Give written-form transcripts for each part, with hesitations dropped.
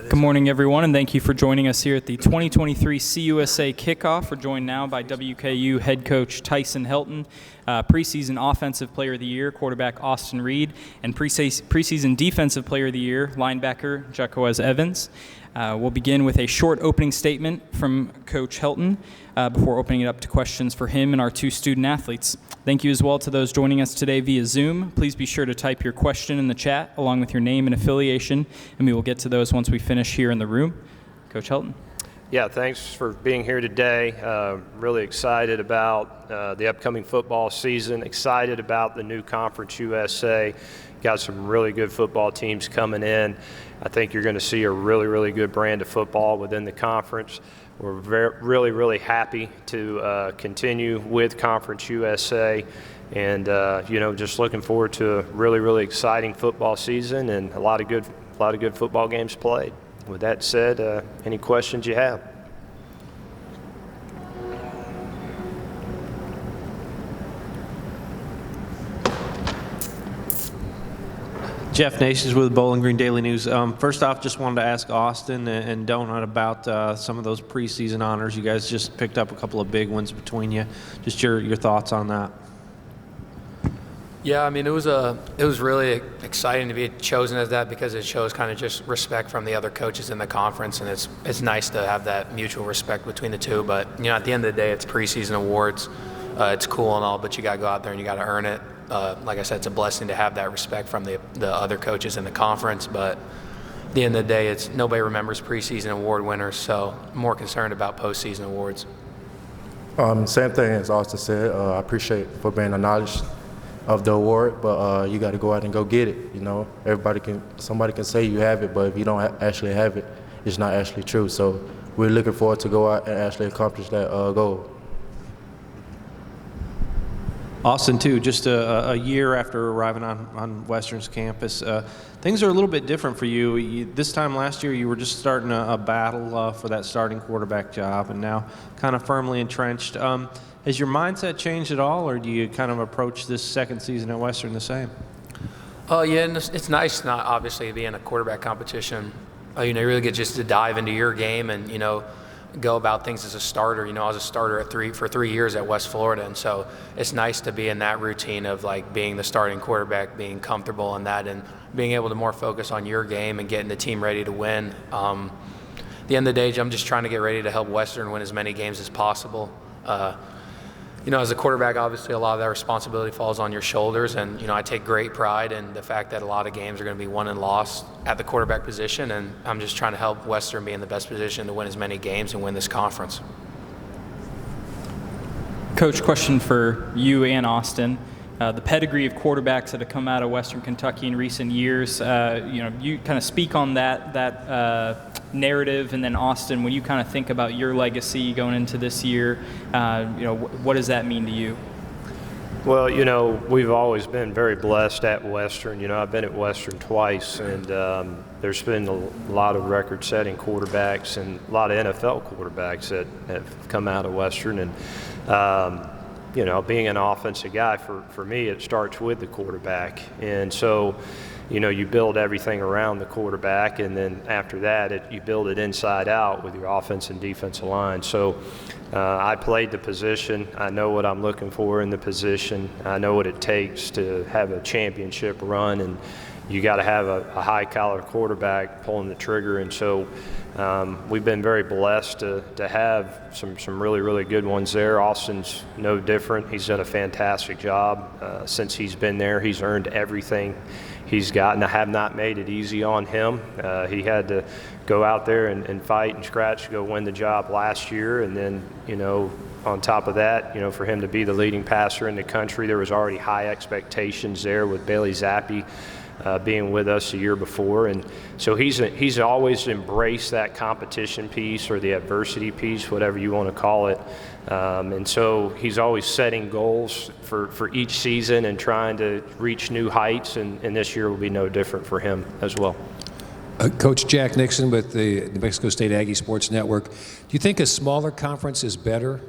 Good morning, everyone, and thank you for joining us here at the 2023 CUSA Kickoff. We're joined now by WKU head coach Tyson Helton, preseason Offensive Player of the Year, quarterback Austin Reed, and preseason Defensive Player of the Year, linebacker Jaquez Evans. We'll begin with a short opening statement from Coach Helton before opening it up to questions for him and our two student athletes. Thank you as well to those joining us today via Zoom. Please be sure to type your question in the chat along with your name and affiliation, and we will get to those once we finish here in the room. Coach Helton. Yeah, thanks for being here today. Really excited about the upcoming football season, excited about the new Conference USA. Got some really good football teams coming in. I think you're going to see a really, really good brand of football within the conference. We're really happy to continue with Conference USA, and just looking forward to a really exciting football season and a lot of good football games played. With that said, any questions you have? Jeff Nations with Bowling Green Daily News. First off, just wanted to ask Austin and Donut about some of those preseason honors. You guys just picked up a couple of big ones between you. Just your thoughts on that. Yeah, I mean, it was really exciting to be chosen as that because it shows kind of just respect from the other coaches in the conference, and it's nice to have that mutual respect between the two. But at the end of the day, it's preseason awards. It's cool and all, but you got to go out there and you got to earn it. Like I said, it's a blessing to have that respect from the other coaches in the conference, but at the end of the day, nobody remembers preseason award winners, so I'm more concerned about postseason awards. Same thing as Austin said. I appreciate for being acknowledged of the award, but you got to go out and go get it. Somebody can say you have it, but if you don't actually have it, it's not actually true. So we're looking forward to go out and actually accomplish that goal. Austin, too, just a year after arriving on Western's campus, things are a little bit different for you. This time last year, you were just starting a battle for that starting quarterback job, and now kind of firmly entrenched. Has your mindset changed at all, or do you kind of approach this second season at Western the same? Yeah, and it's nice not obviously to be in a quarterback competition. You really get just to dive into your game and, go about things as a starter. I was a starter for 3 years at West Florida, and so it's nice to be in that routine of like being the starting quarterback, being comfortable in that, and being able to more focus on your game and getting the team ready to win. At the end of the day, I'm just trying to get ready to help Western win as many games as possible. As a quarterback, obviously a lot of that responsibility falls on your shoulders, and I take great pride in the fact that a lot of games are going to be won and lost at the quarterback position, and I'm just trying to help Western be in the best position to win as many games and win this conference. Coach, question for you and Austin. The pedigree of quarterbacks that have come out of Western Kentucky in recent years, you kind of speak on that narrative, and then Austin, when you kind of think about your legacy going into this year, what does that mean to you? Well, we've always been very blessed at Western. I've been at Western twice, and there's been a lot of record-setting quarterbacks and a lot of NFL quarterbacks that have come out of Western, and being an offensive guy, for me, it starts with the quarterback. And so, you build everything around the quarterback, and then after that, you build it inside out with your offense and defensive line. So I played the position. I know what I'm looking for in the position. I know what it takes to have a championship run, and you got to have a high-caliber quarterback pulling the trigger. And so we've been very blessed to have some really good ones there. Austin's no different. He's done a fantastic job since he's been there. He's earned everything he's gotten. I have not made it easy on him. He had to go out there and fight and scratch to go win the job last year, and then on top of that, for him to be the leading passer in the country, there was already high expectations there with Bailey Zappi being with us a year before. And so he's always embraced that competition piece or the adversity piece, whatever you want to call it. And so he's always setting goals for each season and trying to reach new heights, and this year will be no different for him as well. Coach Jack Nixon with the New Mexico State Aggie Sports Network. Do you think a smaller conference is better?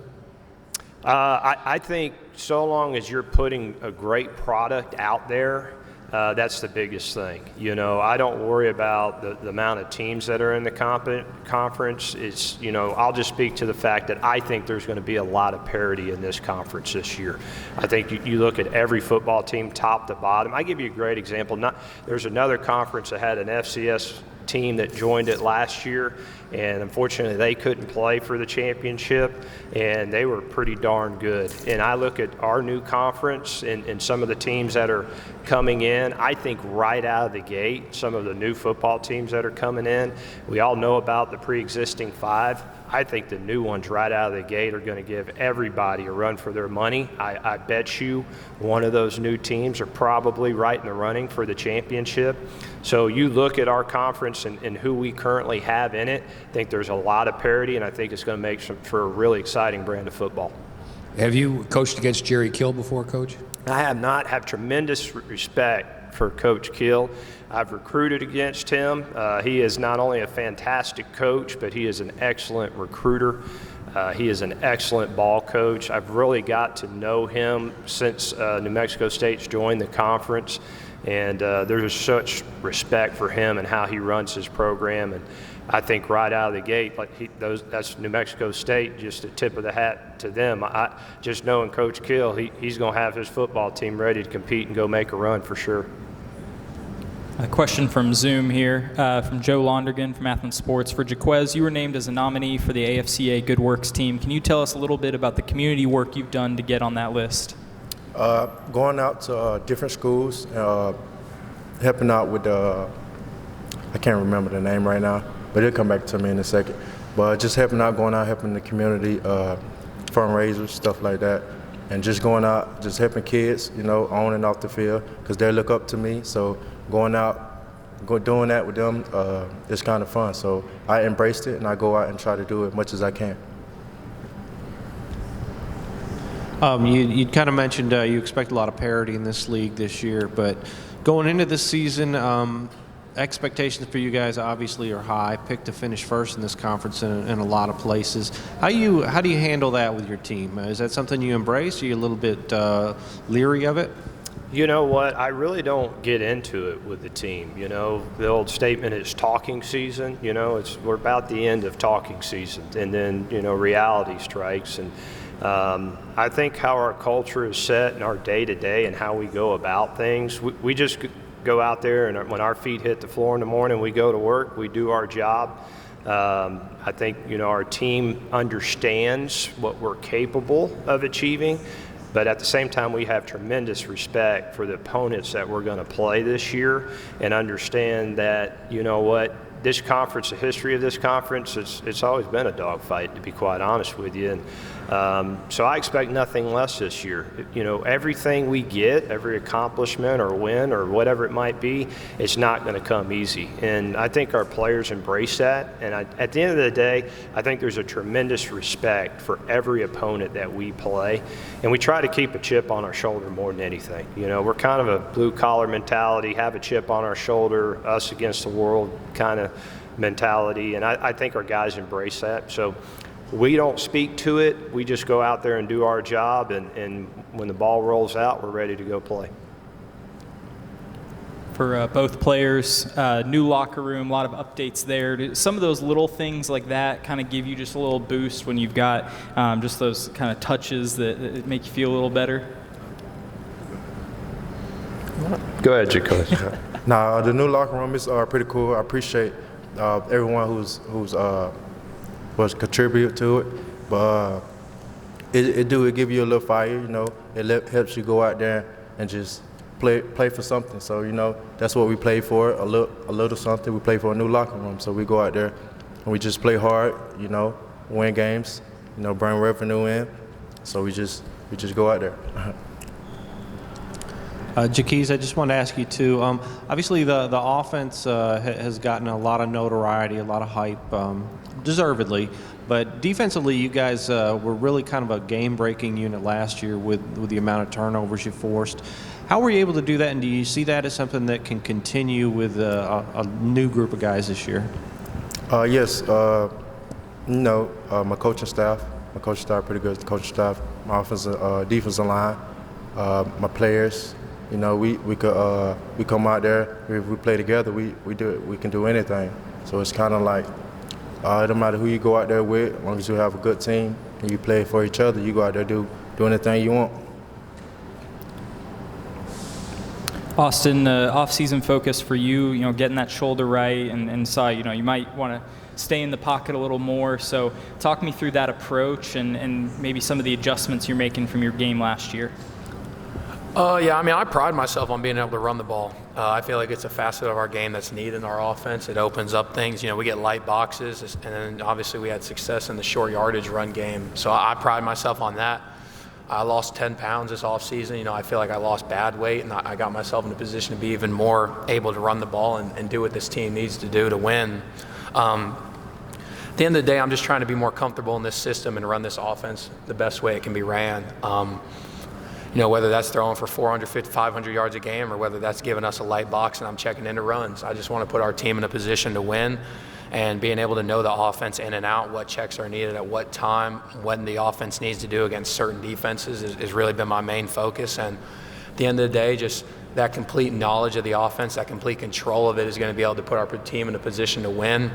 I think so long as you're putting a great product out there, That's the biggest thing. You know, I don't worry about the amount of teams that are in the conference. It's, you know, I'll just speak to the fact that I think there's going to be a lot of parity in this conference this year. I think you look at every football team top to bottom. I give you a great example. There's another conference that had an FCS team that joined it last year, and unfortunately they couldn't play for the championship, and they were pretty darn good. And I look at our new conference and some of the teams that are coming in. I think right out of the gate, some of the new football teams that are coming in, we all know about the pre-existing 5. I think the new ones right out of the gate are going to give everybody a run for their money. I bet you one of those new teams are probably right in the running for the championship. So you look at our conference and who we currently have in it, I think there's a lot of parity, and I think it's going to make for a really exciting brand of football. Have you coached against Jerry Kill before, Coach? I have not. Have tremendous respect for Coach Kill. I've recruited against him. He is not only a fantastic coach, but he is an excellent recruiter. He is an excellent ball coach. I've really got to know him since New Mexico State's joined the conference, and there's such respect for him and how he runs his program. And I think right out of the gate, that's New Mexico State, just a tip of the hat to them. Just knowing Coach Kill, he's going to have his football team ready to compete and go make a run for sure. A question from Zoom here, from Joe Londergan from Athens Sports. For Jaquez, you were named as a nominee for the AFCA Good Works team. Can you tell us a little bit about the community work you've done to get on that list? Going out to different schools, helping out with I can't remember the name right now, but it'll come back to me in a second. But just helping out, going out, helping the community, fundraisers, stuff like that. And just going out, just helping kids, you know, on and off the field, because they look up to me. So going out, doing that with them, it's kind of fun. So I embraced it, and I go out and try to do it as much as I can. You kind of mentioned you expect a lot of parity in this league this year, but going into this season, expectations for you guys obviously are high. Picked to finish first in this conference in a lot of places. How do you handle that with your team? Is that something you embrace? Are you a little bit leery of it? You know what? I really don't get into it with the team. You know, the old statement is talking season. You know, we're about the end of talking season, and then, you know, reality strikes. And I think how our culture is set and our day-to-day and how we go about things, we just go out there, and when our feet hit the floor in the morning, we go to work, we do our job. I think, you know, our team understands what we're capable of achieving, but at the same time, we have tremendous respect for the opponents that we're going to play this year, and understand that, you know what, this conference, the history of this conference, it's always been a dogfight, to be quite honest with you. And so I expect nothing less this year. You know, everything we get, every accomplishment or win or whatever it might be, it's not going to come easy. And I think our players embrace that. And at the end of the day, I think there's a tremendous respect for every opponent that we play. And we try to keep a chip on our shoulder more than anything. You know, we're kind of a blue-collar mentality, have a chip on our shoulder, us against the world kind of mentality. And I think our guys embrace that. So we don't speak to it. We just go out there and do our job, and when the ball rolls out, we're ready to go play. For both players, new locker room, a lot of updates there. Do some of those little things like that kind of give you just a little boost when you've got just those kind of touches that make you feel a little better? Go ahead, Jacob. Nah, the new locker room is pretty cool. I appreciate everyone who's was contribute to it, but it give you a little fire, you know. It helps you go out there and just play for something. So, you know, that's what we play for, a little something. We play for a new locker room, so we go out there and we just play hard, you know, win games, you know, bring revenue in. So we just go out there. Jaquez, I just wanted to ask you too. Obviously, the offense has gotten a lot of notoriety, a lot of hype, deservedly. But defensively, you guys were really kind of a game-breaking unit last year with the amount of turnovers you forced. How were you able to do that, and do you see that as something that can continue with a new group of guys this year? Yes. You know, my coaching staff pretty good. The coaching staff, my offensive, defensive line, my players. You know, we come out there, if we play together, we can do anything. So it's kind of like, it don't matter who you go out there with, as long as you have a good team and you play for each other, you go out there do anything you want. Austin, off-season focus for you, getting that shoulder right, and saw, you might want to stay in the pocket a little more. So talk me through that approach and maybe some of the adjustments you're making from your game last year. Yeah, I mean, I pride myself on being able to run the ball. I feel like it's a facet of our game that's needed in our offense. It opens up things. We get light boxes, and then obviously we had success in the short yardage run game. So I pride myself on that. I lost 10 pounds this offseason. I feel like I lost bad weight, and I got myself in a position to be even more able to run the ball and do what this team needs to do to win. At the end of the day, I'm just trying to be more comfortable in this system and run this offense the best way it can be ran. Whether that's throwing for 450, 500 yards a game, or whether that's giving us a light box and I'm checking into runs. I just want to put our team in a position to win, and being able to know the offense in and out, what checks are needed at what time, what the offense needs to do against certain defenses has really been my main focus. And at the end of the day, just that complete knowledge of the offense, that complete control of it is going to be able to put our team in a position to win.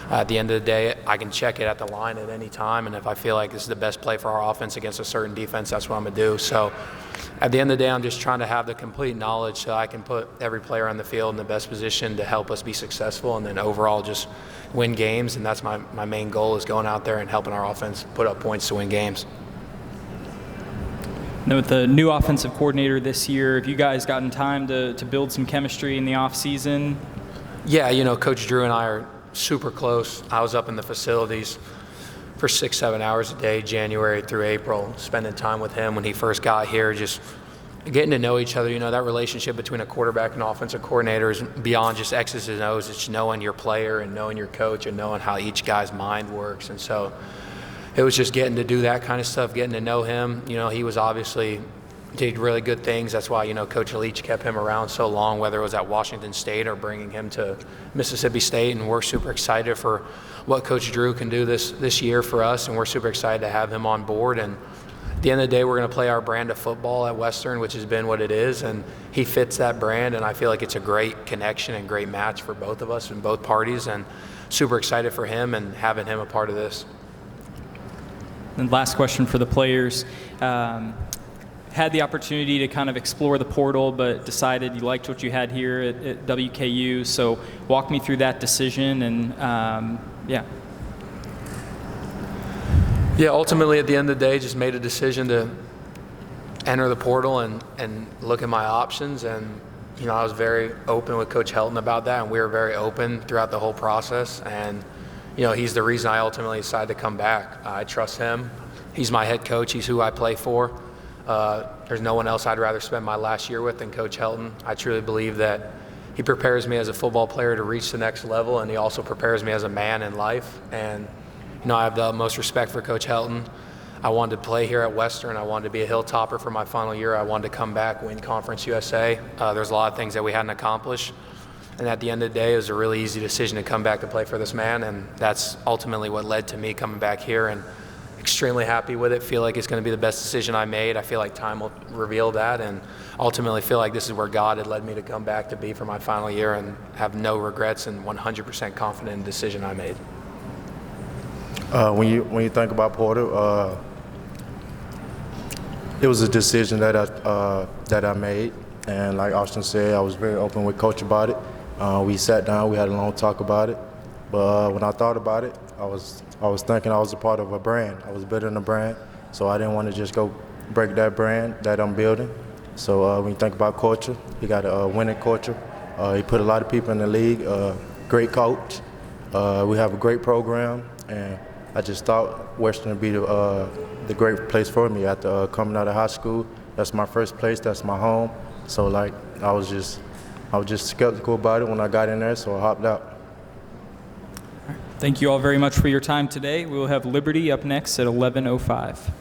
At the end of the day, I can check it at the line at any time, and if I feel like this is the best play for our offense against a certain defense, that's what I'm going to do. So at the end of the day, I'm just trying to have the complete knowledge so I can put every player on the field in the best position to help us be successful, and then overall just win games. And that's my main goal, is going out there and helping our offense put up points to win games. Now, with the new offensive coordinator this year, have you guys gotten time to build some chemistry in the offseason? Yeah, Coach Drew and I are super close. I was up in the facilities for 6-7 hours a day, January through April, spending time with him when he first got here, just getting to know each other. That relationship between a quarterback and offensive coordinator is beyond just X's and O's. It's knowing your player and knowing your coach and knowing how each guy's mind works. And so it was just getting to do that kind of stuff, getting to know him. He was obviously did really good things. That's why, Coach Leach kept him around so long, whether it was at Washington State or bringing him to Mississippi State. And we're super excited for what Coach Drew can do this year for us, and we're super excited to have him on board. And at the end of the day, we're going to play our brand of football at Western, which has been what it is, and he fits that brand, and I feel like it's a great connection and great match for both of us and both parties, and super excited for him and having him a part of this. And last question for the players. Had the opportunity to kind of explore the portal, but decided you liked what you had here at WKU. So walk me through that decision, and Yeah, ultimately at the end of the day, just made a decision to enter the portal and look at my options. And, I was very open with Coach Helton about that, and we were very open throughout the whole process. And, he's the reason I ultimately decided to come back. I trust him. He's my head coach. He's who I play for. There's no one else I'd rather spend my last year with than Coach Helton. I truly believe that he prepares me as a football player to reach the next level, and he also prepares me as a man in life. And, I have the utmost respect for Coach Helton. I wanted to play here at Western. I wanted to be a Hilltopper for my final year. I wanted to come back, win Conference USA. There's a lot of things that we hadn't accomplished. And at the end of the day, it was a really easy decision to come back to play for this man, and that's ultimately what led to me coming back here. And extremely happy with it. Feel like it's going to be the best decision I made. I feel like time will reveal that, and ultimately feel like this is where God had led me to come back to be for my final year, and have no regrets and 100% confident in the decision I made. When you think about Porter, it was a decision that I made, and like Austin said, I was very open with Coach about it. We sat down, we had a long talk about it, but when I thought about it, I was thinking I was a part of a brand. I was building a brand, so I didn't want to just go break that brand that I'm building. So when you think about culture, he got a winning culture. He put a lot of people in the league. Great coach. We have a great program, and I just thought Western would be the great place for me after coming out of high school. That's my first place. That's my home. So I was just skeptical about it when I got in there, so I hopped out. Thank you all very much for your time today. We will have Liberty up next at 11:05.